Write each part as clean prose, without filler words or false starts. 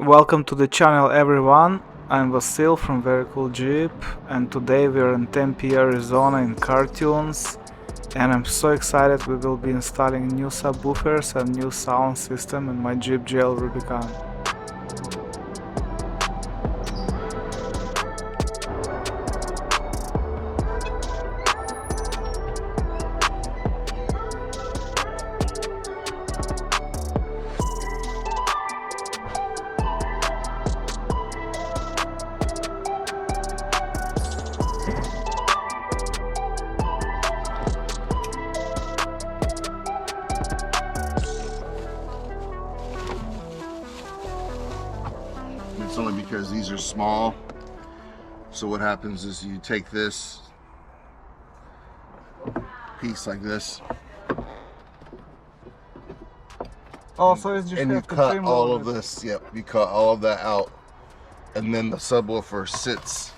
Welcome to the channel everyone, I'm Vasil from Very Cool Jeep, and today we're in Tempe, Arizona in Cartoons, and I'm so excited we will be installing new subwoofers and new sound system in my Jeep GL Rubicon. It's only because these are small. So what happens is you take this piece like this, Oh, so it's just and you have to cut trim all all of this. Yep, you cut all of that out, and then the subwoofer sits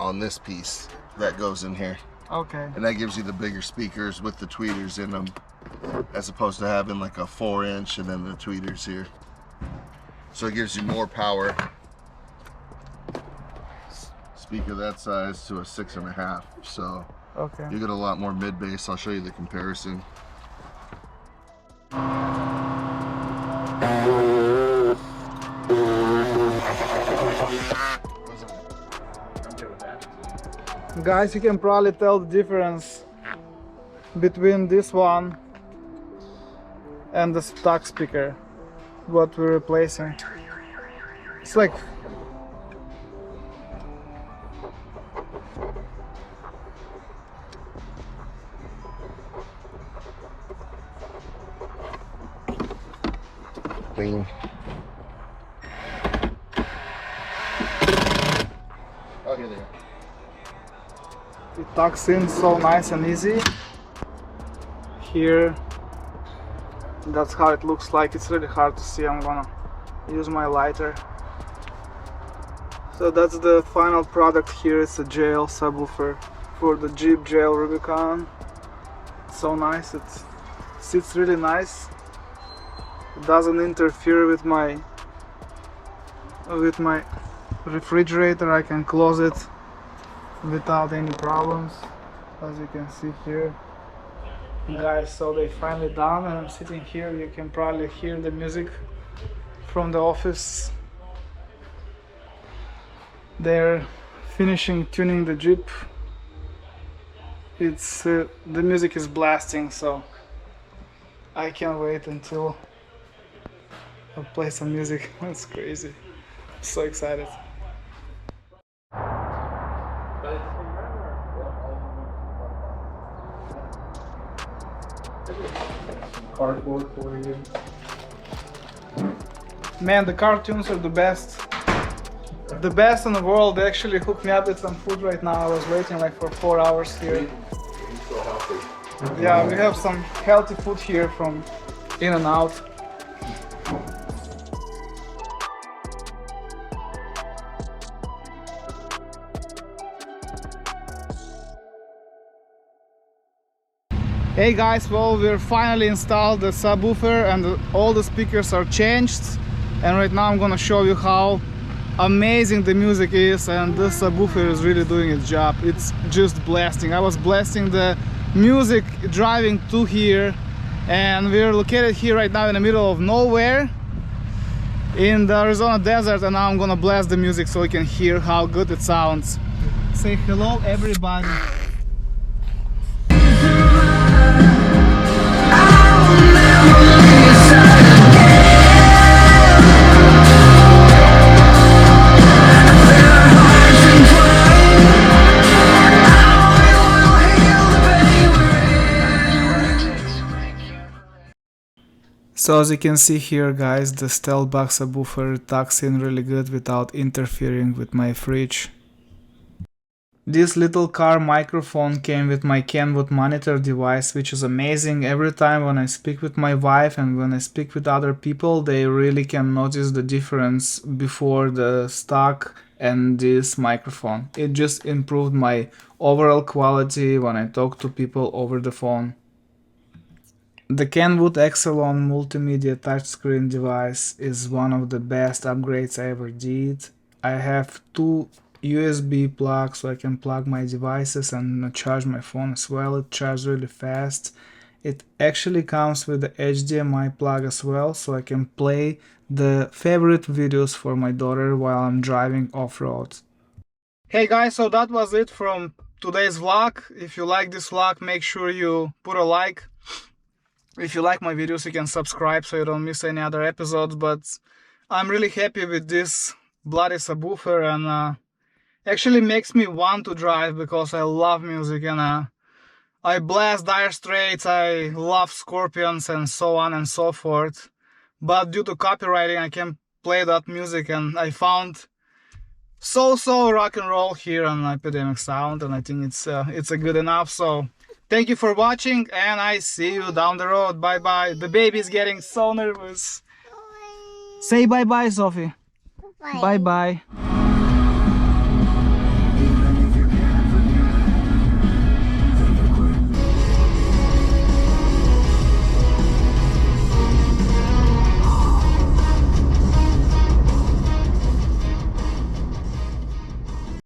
on this piece that goes in here. Okay. And that gives you the bigger speakers with the tweeters in them, as opposed to having like a 4-inch and then the tweeters here. So it gives you more power. Speaker that size to a 6.5. So Okay. you get a lot more mid bass. I'll show you the comparison. Guys, you can probably tell the difference between this one and the stock speaker, what we're replacing. It's like Clean. Oh, here they are. it tucks in so nice and easy. Here, that's how it looks like. It's really hard to see. I'm gonna use my lighter. So that's the final product here. It's a JL subwoofer for the Jeep JL Rubicon. It's so nice. It sits really nice. It doesn't interfere with my refrigerator. I can close it without any problems, as you can see here. Guys, so they finally done, and I'm sitting here. You can probably hear the music from the office. They're finishing tuning the Jeep. It's the music is blasting, so I can't wait until I play some music. That's crazy. I'm so excited. Cardboard for you. Man, the cartoons are the best. The best in the world. They actually hooked me up with some food right now. I was waiting like for 4 hours here. Yeah, we have some healthy food here from In-N-Out. Hey guys, well, we're finally installed the subwoofer and all the speakers are changed, and right now I'm gonna show you how amazing the music is, and this subwoofer is really doing its job. It's just blasting. I was blasting the music driving to here, and we're located here right now in the middle of nowhere in the Arizona desert, and now I'm gonna blast the music so you can hear how good it sounds. Say hello everybody. So as you can see here guys, the stealth box subwoofer tucks in really good without interfering with my fridge. This little car microphone came with my Kenwood monitor device, which is amazing. Every time when I speak with my wife and when I speak with other people, they really can notice the difference before the stock and this microphone. It just improved my overall quality when I talk to people over the phone. The Kenwood Excellon multimedia touchscreen device is one of the best upgrades I ever did. I have two USB plugs so I can plug my devices and charge my phone as well. It charges really fast. It actually comes with the HDMI plug as well, so I can play the favorite videos for my daughter while I'm driving off-road. Hey guys, so that was it from today's vlog. If you like this vlog, make sure you put a like. If you like my videos, you can subscribe so you don't miss any other episodes. But I'm really happy with this bloody subwoofer, and actually makes me want to drive because I love music, and I blast Dire Straits, I love Scorpions, and so on and so forth. But due to copywriting, I can't play that music, and I found so rock and roll here on Epidemic Sound, and I think it's a good enough. So thank you for watching, and I see you down the road. Bye bye. The baby's getting so nervous. Say bye bye, Sophie. Bye bye.